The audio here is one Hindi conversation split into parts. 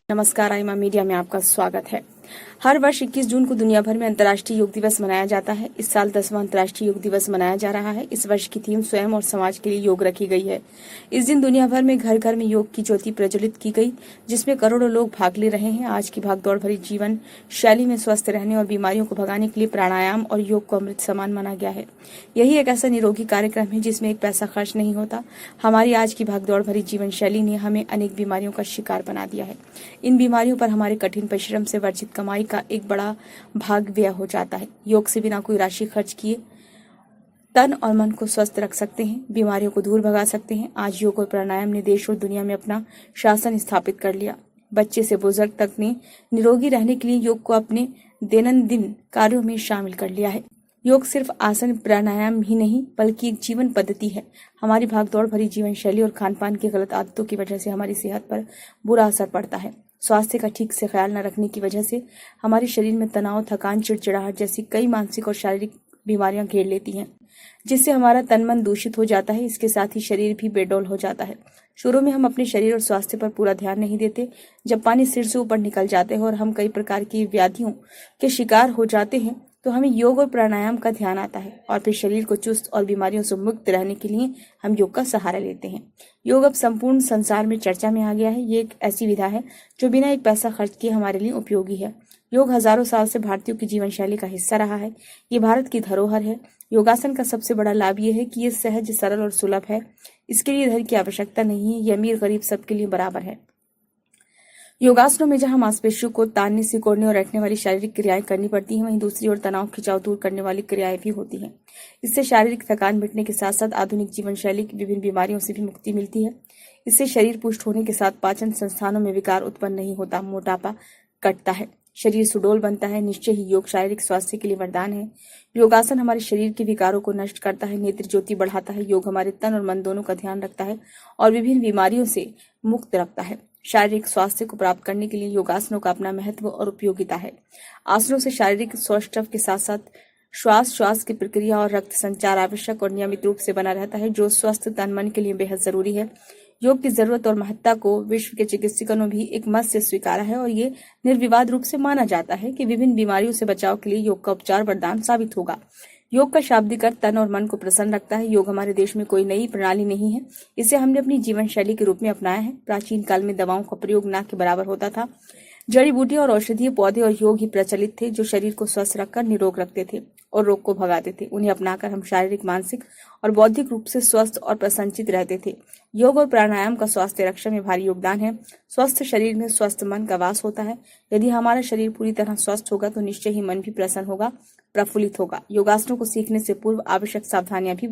नमस्कार, आइमा मीडिया में आपका स्वागत है। हर वर्ष 21 जून को दुनिया भर में अंतर्राष्ट्रीय योग दिवस मनाया जाता है। इस साल 10वां अंतर्राष्ट्रीय योग दिवस मनाया जा रहा है। इस वर्ष की थीम स्वयं और समाज के लिए योग रखी गई है। इस दिन दुनिया भर में घर घर में योग की ज्योति प्रज्वलित की गई, जिसमें करोड़ों लोग भाग ले रहे हैं। आज की भागदौड़ भरी जीवन शैली में स्वस्थ रहने और बीमारियों को भगाने के लिए प्राणायाम और योग को अमृत समान माना गया है। यही एक ऐसा निरोगी कार्यक्रम है जिसमें एक पैसा खर्च नहीं होता। हमारी आज की भागदौड़ भरी जीवन शैली ने हमें अनेक बीमारियों का शिकार बना दिया है। इन बीमारियों पर हमारे कठिन परिश्रम से वर्जित कमाई का एक बड़ा भाग व्यय हो जाता है। योग से बिना कोई राशि खर्च किए तन और मन को स्वस्थ रख सकते हैं, बीमारियों को दूर भगा सकते हैं। आज योग और प्राणायाम ने देश और दुनिया में अपना शासन स्थापित कर लिया। बच्चे से बुजुर्ग तक ने निरोगी रहने के लिए योग को अपने दैनंदिन कार्यों में शामिल कर लिया है। योग सिर्फ आसन प्राणायाम ही नहीं बल्कि एक जीवन पद्धति है। हमारी भागदौड़ भरी जीवन शैली और खान पान की गलत आदतों की वजह से हमारी सेहत पर बुरा असर पड़ता है। स्वास्थ्य का ठीक से ख्याल न रखने की वजह से हमारे शरीर में तनाव, थकान, चिड़चिड़ाहट जैसी कई मानसिक और शारीरिक बीमारियां घेर लेती हैं, जिससे हमारा तन मन दूषित हो जाता है। इसके साथ ही शरीर भी बेडौल हो जाता है। शुरू में हम अपने शरीर और स्वास्थ्य पर पूरा ध्यान नहीं देते। जब पानी सिर से ऊपर निकल जाते हैं और हम कई प्रकार की व्याधियों के शिकार हो जाते हैं तो हमें योग और प्राणायाम का ध्यान आता है और फिर शरीर को चुस्त और बीमारियों से मुक्त रहने के लिए हम योग का सहारा लेते हैं। योग अब संपूर्ण संसार में चर्चा में आ गया है। ये एक ऐसी विधा है जो बिना एक पैसा खर्च किए हमारे लिए उपयोगी है। योग हजारों साल से भारतीयों की जीवन शैली का हिस्सा रहा है। ये भारत की धरोहर है। योगासन का सबसे बड़ा लाभ ये है कि ये सहज, सरल और सुलभ है। इसके लिए धन की आवश्यकता नहीं है। ये अमीर गरीब सबके लिए बराबर है। योगासनों में जहां मांसपेशियों को तानने, सिकोड़ने और रखने वाली शारीरिक क्रियाएं करनी पड़ती हैं, वहीं दूसरी ओर तनाव, खिंचाव दूर करने वाली क्रियाएं भी होती हैं। इससे शारीरिक थकान मिटने के साथ साथ आधुनिक जीवन शैली की विभिन्न बीमारियों से भी मुक्ति मिलती है। इससे शरीर पुष्ट होने के साथ पाचन संस्थानों में विकार उत्पन्न नहीं होता, मोटापा कटता है, शरीर सुडौल बनता है। निश्चय ही योग शारीरिक स्वास्थ्य के लिए वरदान है। योगासन हमारे शरीर के विकारों को नष्ट करता है, नेत्र ज्योति बढ़ाता है। योग हमारे तन और मन दोनों का ध्यान रखता है और विभिन्न बीमारियों से मुक्त रखता है। शारीरिक स्वास्थ्य को प्राप्त करने के लिए योगासनों का अपना महत्व और उपयोगिता है। आसनों से शारीरिक सौष्ठव के साथ साथ श्वास की प्रक्रिया और रक्त संचार आवश्यक और नियमित रूप से बना रहता है, जो स्वस्थ तन मन के लिए बेहद जरूरी है। योग की जरूरत और महत्ता को विश्व के चिकित्सकों ने भी एक मत से स्वीकारा है और ये निर्विवाद रूप से माना जाता है कि विभिन्न बीमारियों से बचाव के लिए योग का उपचार वरदान साबित होगा। योग का शाब्दिक अर्थ तन और मन को प्रसन्न रखता है। योग हमारे देश में कोई नई प्रणाली नहीं है। इसे हमने अपनी जीवन शैली के रूप में अपनाया है। प्राचीन काल में दवाओं का प्रयोग ना के बराबर होता था। जड़ी बूटियां और औषधीय पौधे और योग ही प्रचलित थे, जो शरीर को स्वस्थ रखकर निरोग रखते थे और रोग को भगाते थे। उन्हें अपनाकर हम शारीरिक, मानसिक और बौद्धिक रूप से स्वस्थ और प्रसन्नचित रहते थे। योग और प्राणायाम का स्वास्थ्य रक्षा में भारी योगदान है। स्वस्थ शरीर में स्वस्थ मन का वास होता है। यदि हमारा शरीर पूरी तरह स्वस्थ होगा तो निश्चय ही मन भी प्रसन्न होगा, प्रफुल्लित होगा। योगासनों को सीखने से पूर्व आवश्यक सावधानियां भी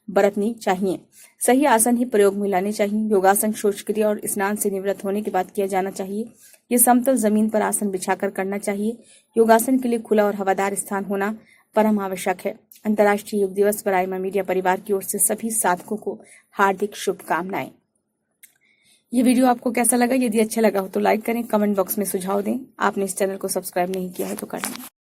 बरतनी चाहिए। सही आसन ही प्रयोग में लाने चाहिए। योगासन शौचक्रिया और स्नान से निवृत्त होने के बाद किया जाना चाहिए। ये समतल जमीन पर आसन बिछाकर करना चाहिए। योगासन के लिए खुला और हवादार स्थान होना परम आवश्यक है। अंतर्राष्ट्रीय योग दिवस पर आइमा मीडिया परिवार की ओर से सभी साधकों को हार्दिक शुभकामनाएं। ये वीडियो आपको कैसा लगा? यदि अच्छा लगा हो तो लाइक करें, कमेंट बॉक्स में सुझाव दें। आपने इस चैनल को सब्सक्राइब नहीं किया है तो कर लें।